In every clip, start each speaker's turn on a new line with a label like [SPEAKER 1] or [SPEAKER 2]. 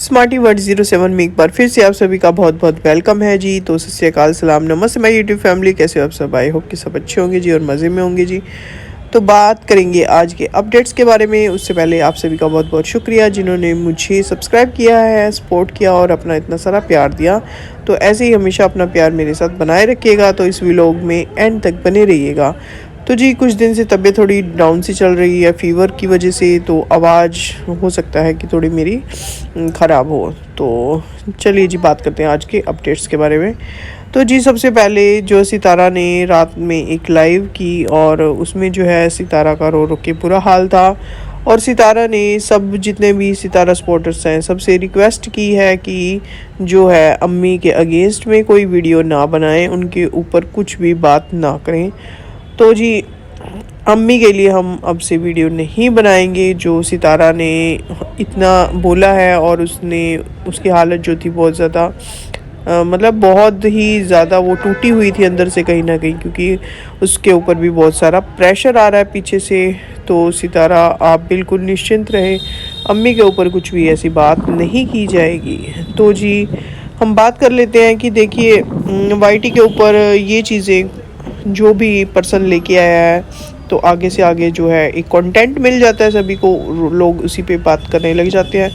[SPEAKER 1] Smarty word 07 में एक बार फिर से आप सभी का बहुत बहुत वेलकम है जी। तो सत श्री अकाल, सलाम, नमस्ते माय यूट्यूब फैमिली। कैसे हो आप सब? आई होप कि सब अच्छे होंगे जी और मज़े में होंगे जी। तो बात करेंगे आज के अपडेट्स के बारे में। उससे पहले आप सभी का बहुत बहुत शुक्रिया जिन्होंने मुझे सब्सक्राइब किया है, सपोर्ट किया और अपना इतना सारा प्यार दिया। तो ऐसे ही हमेशा अपना प्यार मेरे साथ बनाए रखिएगा। तो इस व्लॉग में एंड तक बने रहिएगा। तो जी कुछ दिन से तबीयत थोड़ी डाउन सी चल रही है फीवर की वजह से, तो आवाज़ हो सकता है कि थोड़ी मेरी ख़राब हो। तो चलिए जी बात करते हैं आज के अपडेट्स के बारे में। तो जी सबसे पहले जो सितारा ने रात में एक लाइव की और उसमें जो है सितारा का रो रो के बुरा हाल था। और सितारा ने सब जितने भी सितारा सपोर्टर्स हैं सबसे रिक्वेस्ट की है कि जो है अम्मी के अगेंस्ट में कोई वीडियो ना बनाएं, उनके ऊपर कुछ भी बात ना करें। तो जी अम्मी के लिए हम अब से वीडियो नहीं बनाएंगे। जो सितारा ने इतना बोला है और उसकी हालत जो थी बहुत ज़्यादा मतलब बहुत ही ज़्यादा वो टूटी हुई थी अंदर से कहीं ना कहीं, क्योंकि उसके ऊपर भी बहुत सारा प्रेशर आ रहा है पीछे से। तो सितारा आप बिल्कुल निश्चिंत रहे, अम्मी के ऊपर कुछ भी ऐसी बात नहीं की जाएगी। तो जी हम बात कर लेते हैं कि देखिए वाईटी के ऊपर ये चीज़ें जो भी पर्सन लेके आया है तो आगे से आगे जो है एक कंटेंट मिल जाता है सभी को, लोग उसी पे बात करने लग जाते हैं।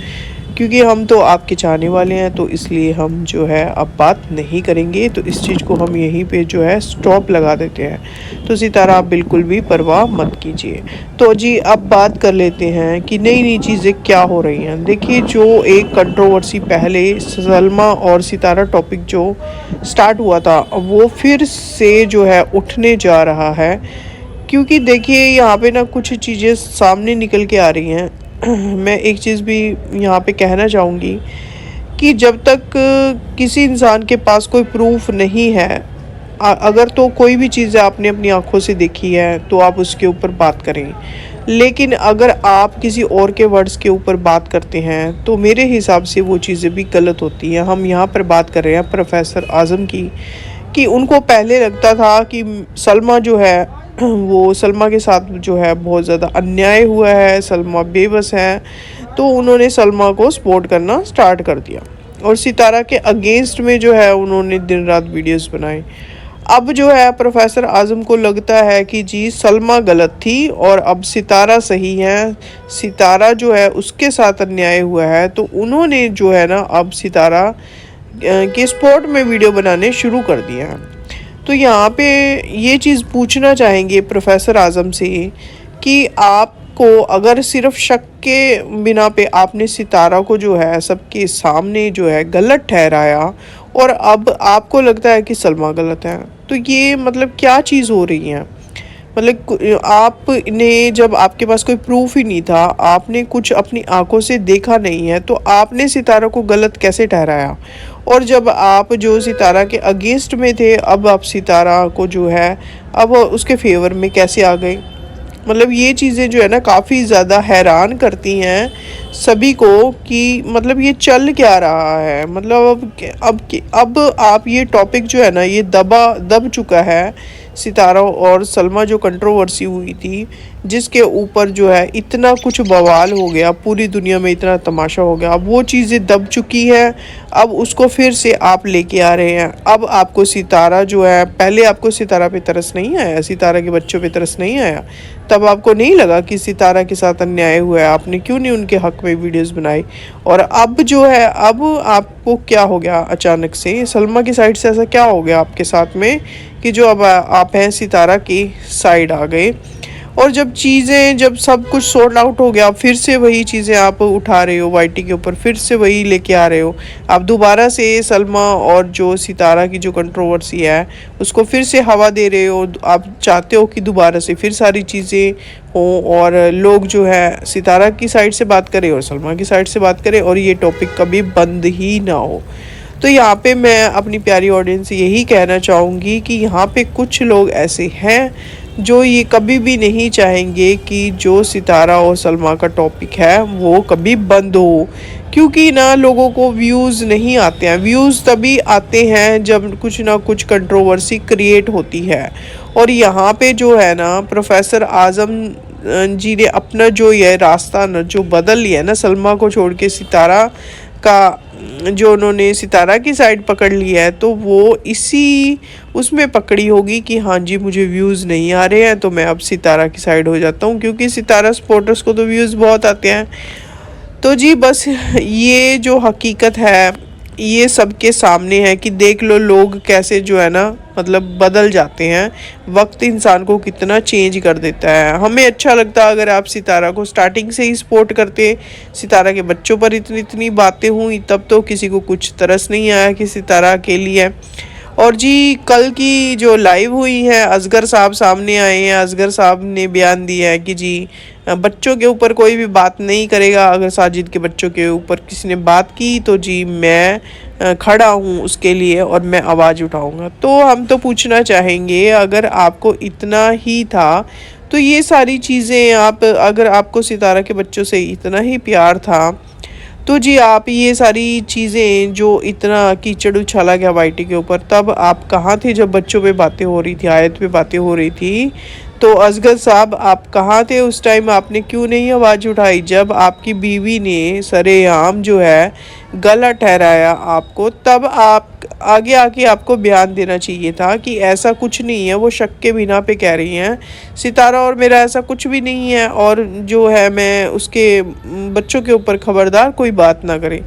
[SPEAKER 1] क्योंकि हम तो आपके चाहने वाले हैं तो इसलिए हम जो है अब बात नहीं करेंगे। तो इस चीज़ को हम यहीं पे जो है स्टॉप लगा देते हैं। तो सितारा आप बिल्कुल भी परवाह मत कीजिए। तो जी अब बात कर लेते हैं कि नई नई चीज़ें क्या हो रही हैं। देखिए जो एक कंट्रोवर्सी पहले सलमा और सितारा टॉपिक जो स्टार्ट हुआ था वो फिर से जो है उठने जा रहा है। क्योंकि देखिए यहाँ पे ना कुछ चीज़ें सामने निकल के आ रही हैं। मैं एक चीज़ भी यहाँ पे कहना चाहूँगी कि जब तक किसी इंसान के पास कोई प्रूफ नहीं है, अगर तो कोई भी चीज़ आपने अपनी आंखों से देखी है तो आप उसके ऊपर बात करें। लेकिन अगर आप किसी और के वर्ड्स के ऊपर बात करते हैं तो मेरे हिसाब से वो चीज़ें भी गलत होती हैं। हम यहाँ पर बात कर रहे हैं प्रोफेसर आज़म की, कि उनको पहले लगता था कि सलमा जो है वो सलमा के साथ जो है बहुत ज़्यादा अन्याय हुआ है, सलमा बेबस है। तो उन्होंने सलमा को सपोर्ट करना स्टार्ट कर दिया और सितारा के अगेंस्ट में जो है उन्होंने दिन रात वीडियोस बनाए। अब जो है प्रोफेसर आज़म को लगता है कि जी सलमा गलत थी और अब सितारा सही है, सितारा जो है उसके साथ अन्याय हुआ है। तो उन्होंने जो है ना अब सितारा के सपोर्ट में वीडियो बनाने शुरू कर दिया है। तो यहाँ पे ये चीज़ पूछना चाहेंगे प्रोफेसर आज़म से कि आपको अगर सिर्फ शक के बिना पे आपने सितारा को जो है सबके सामने जो है गलत ठहराया और अब आपको लगता है कि सलमा गलत है, तो ये मतलब क्या चीज़ हो रही है? मतलब आपने जब आपके पास कोई प्रूफ ही नहीं था, आपने कुछ अपनी आंखों से देखा नहीं है, तो आपने सितारा को गलत कैसे ठहराया? और जब आप जो सितारा के अगेंस्ट में थे अब आप सितारा को जो है अब उसके फेवर में कैसे आ गए? मतलब ये चीज़ें जो है ना काफ़ी ज़्यादा हैरान करती हैं सभी को कि मतलब ये चल क्या रहा है। मतलब अब आप ये टॉपिक जो है ना ये दब चुका है। सितारा और सलमा जो कंट्रोवर्सी हुई थी जिसके ऊपर जो है इतना कुछ बवाल हो गया, पूरी दुनिया में इतना तमाशा हो गया, अब वो चीज़ें दब चुकी है। अब उसको फिर से आप लेके आ रहे हैं। अब आपको सितारा जो है, पहले आपको सितारा पे तरस नहीं आया, सितारा के बच्चों पे तरस नहीं आया, तब आपको नहीं लगा कि सितारा के साथ अन्याय हुआ है, आपने क्यों नहीं उनके हक़ में वीडियोस बनाई? और अब जो है अब आपको क्या हो गया अचानक से? सलमा की साइड से ऐसा क्या हो गया आपके साथ में कि जो अब आप हैं सितारा की साइड आ गए? और जब सब कुछ सॉर्ट आउट हो गया फिर से वही चीज़ें आप उठा रहे हो वाईटी के ऊपर, फिर से वही लेके आ रहे हो। आप दोबारा से सलमा और जो सितारा की जो कंट्रोवर्सी है उसको फिर से हवा दे रहे हो। आप चाहते हो कि दोबारा से फिर सारी चीज़ें हों और लोग जो है सितारा की साइड से बात करें और सलमा की साइड से बात करें और ये टॉपिक कभी बंद ही ना हो। तो यहाँ पे मैं अपनी प्यारी ऑडियंस से यही कहना चाहूँगी कि यहाँ पे कुछ लोग ऐसे हैं जो ये कभी भी नहीं चाहेंगे कि जो सितारा और सलमा का टॉपिक है वो कभी बंद हो। क्योंकि ना लोगों को व्यूज़ नहीं आते हैं, व्यूज़ तभी आते हैं जब कुछ ना कुछ कंट्रोवर्सी क्रिएट होती है। और यहाँ पे जो है ना प्रोफेसर आज़म जी ने अपना जो ये रास्ता न जो बदल लिया है ना, सलमा को छोड़ के सितारा का जो उन्होंने सितारा की साइड पकड़ ली है, तो वो इसी उसमें पकड़ी होगी कि हाँ जी मुझे व्यूज़ नहीं आ रहे हैं तो मैं अब सितारा की साइड हो जाता हूँ, क्योंकि सितारा सपोर्टर्स को तो व्यूज़ बहुत आते हैं। तो जी बस ये जो हकीकत है ये सबके सामने है कि देख लो लोग कैसे जो है ना मतलब बदल जाते हैं। वक्त इंसान को कितना चेंज कर देता है। हमें अच्छा लगता अगर आप सितारा को स्टार्टिंग से ही सपोर्ट करते, सितारा के बच्चों पर इतनी इतनी बातें हुई, तब तो किसी को कुछ तरस नहीं आया कि सितारा अकेली है। और जी कल की जो लाइव हुई है, असगर साहब सामने आए हैं। असगर साहब ने बयान दिया है कि जी बच्चों के ऊपर कोई भी बात नहीं करेगा। अगर साजिद के बच्चों के ऊपर किसी ने बात की तो जी मैं खड़ा हूँ उसके लिए और मैं आवाज़ उठाऊँगा। तो हम तो पूछना चाहेंगे, अगर आपको इतना ही था तो ये सारी चीज़ें आप, अगर आपको सितारा के बच्चों से इतना ही प्यार था तो जी आप ये सारी चीज़ें जो इतना कीचड़ उछाला गया वाईटी के ऊपर, तब आप कहाँ थे जब बच्चों पे बातें हो रही थी, आयत पे बातें हो रही थी? तो असगर साहब आप कहाँ थे उस टाइम? आपने क्यों नहीं आवाज़ उठाई जब आपकी बीवी ने सरेआम जो है गला ठहराया आपको? तब आप आगे आके आपको बयान देना चाहिए था कि ऐसा कुछ नहीं है। वो शक के बिना पे कह रही हैं सितारा और मेरा ऐसा कुछ भी नहीं है, और जो है मैं उसके बच्चों के ऊपर खबरदार कोई बात ना करे।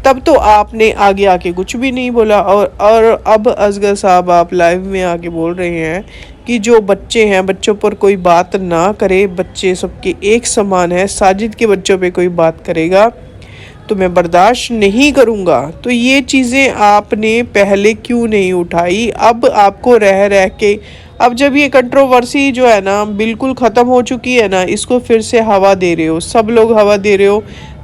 [SPEAKER 1] तब तो आपने आगे आके कुछ भी नहीं बोला। और अब असगर साहब आप लाइव में आके बोल रहे हैं कि जो बच्चे हैं बच्चों पर कोई बात ना करे, बच्चे सबके एक समान है, साजिद के बच्चों पे कोई बात करेगा तो मैं बर्दाश्त नहीं करूँगा। तो ये चीज़ें आपने पहले क्यों नहीं उठाई? अब आपको रह रह के, अब जब ये कंट्रोवर्सी जो है ना बिल्कुल ख़त्म हो चुकी है ना, इसको फिर से हवा दे रहे हो, सब लोग हवा दे रहे हो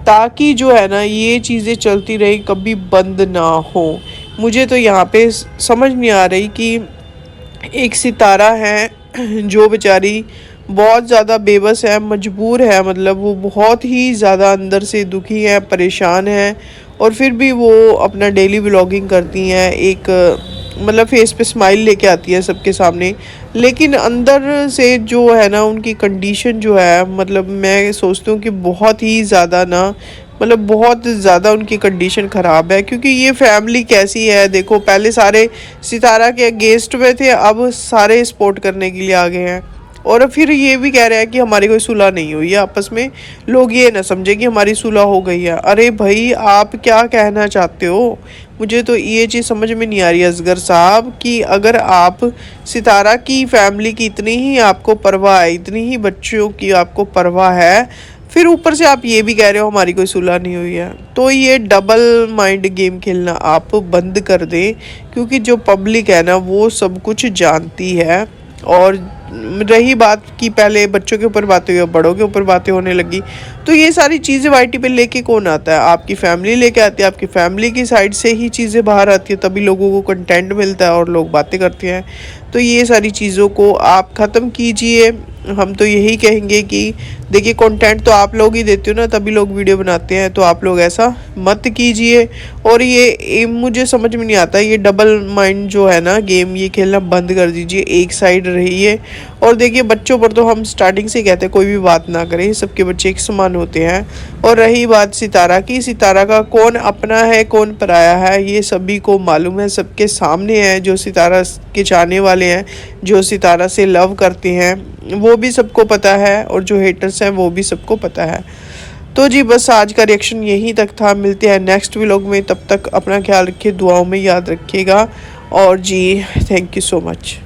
[SPEAKER 1] ताकि जो है ना ये चीज़ें चलती रही, कभी बंद ना हो। मुझे तो यहाँ पे समझ नहीं आ रही कि एक सितारा है जो बेचारी बहुत ज़्यादा बेबस है, मजबूर है, मतलब वो बहुत ही ज़्यादा अंदर से दुखी है, परेशान है, और फिर भी वो अपना डेली व्लॉगिंग करती हैं, एक मतलब फेस पे स्माइल लेके आती है सबके सामने, लेकिन अंदर से जो है ना उनकी कंडीशन जो है, मतलब मैं सोचती हूँ कि बहुत ही ज़्यादा ना, मतलब बहुत ज़्यादा उनकी कंडीशन ख़राब है। क्योंकि ये फैमिली कैसी है देखो, पहले सारे सितारा के अगेंस्ट में थे, अब सारे सपोर्ट करने के लिए आ गए हैं, और फिर ये भी कह रहे हैं कि हमारी कोई सुलह नहीं हुई है आपस में। लोग ये ना समझे कि हमारी सुलह हो गई है। अरे भाई आप क्या कहना चाहते हो? मुझे तो ये चीज़ समझ में नहीं आ रही असगर साहब कि अगर आप सितारा की फैमिली की इतनी ही आपको परवाह है, इतनी ही बच्चों की आपको परवाह है, फिर ऊपर से आप ये भी कह रहे हो हमारी कोई सुलह नहीं हुई है, तो ये डबल माइंड गेम खेलना आप बंद कर दें। क्योंकि जो पब्लिक है ना वो सब कुछ जानती है। और रही बात कि पहले बच्चों के ऊपर बातें हुई, बड़ों के ऊपर बातें होने लगी, तो ये सारी चीज़ें वाईटी पे लेके कौन आता है? आपकी फैमिली लेके आती है, आपकी फैमिली की साइड से ही चीज़ें बाहर आती है, तभी लोगों को कंटेंट मिलता है और लोग बातें करते हैं। तो ये सारी चीज़ों को आप ख़त्म कीजिए। हम तो यही कहेंगे कि देखिए कंटेंट तो आप लोग ही देते हो ना, तभी लोग वीडियो बनाते हैं, तो आप लोग ऐसा मत कीजिए। और ये मुझे समझ में नहीं आता, ये डबल माइंड जो है ना गेम, ये खेलना बंद कर दीजिए, एक साइड रहिए। और देखिए बच्चों पर तो हम स्टार्टिंग से कहते हैं कोई भी बात ना करें, सबके बच्चे एक समान होते हैं। और रही बात सितारा की, सितारा का कौन अपना है कौन पराया है ये सभी को मालूम है, सबके सामने है। जो सितारा के चाहने वाले हैं, जो सितारा से लव करते हैं, वो भी सबको पता है, और जो हेटर्स हैं वो भी सबको पता है। तो जी बस आज का रिएक्शन यहीं तक था। मिलते हैं नेक्स्ट व्लॉग में, तब तक अपना ख्याल रखिए, दुआओं में याद रखिएगा। और जी थैंक यू सो मच।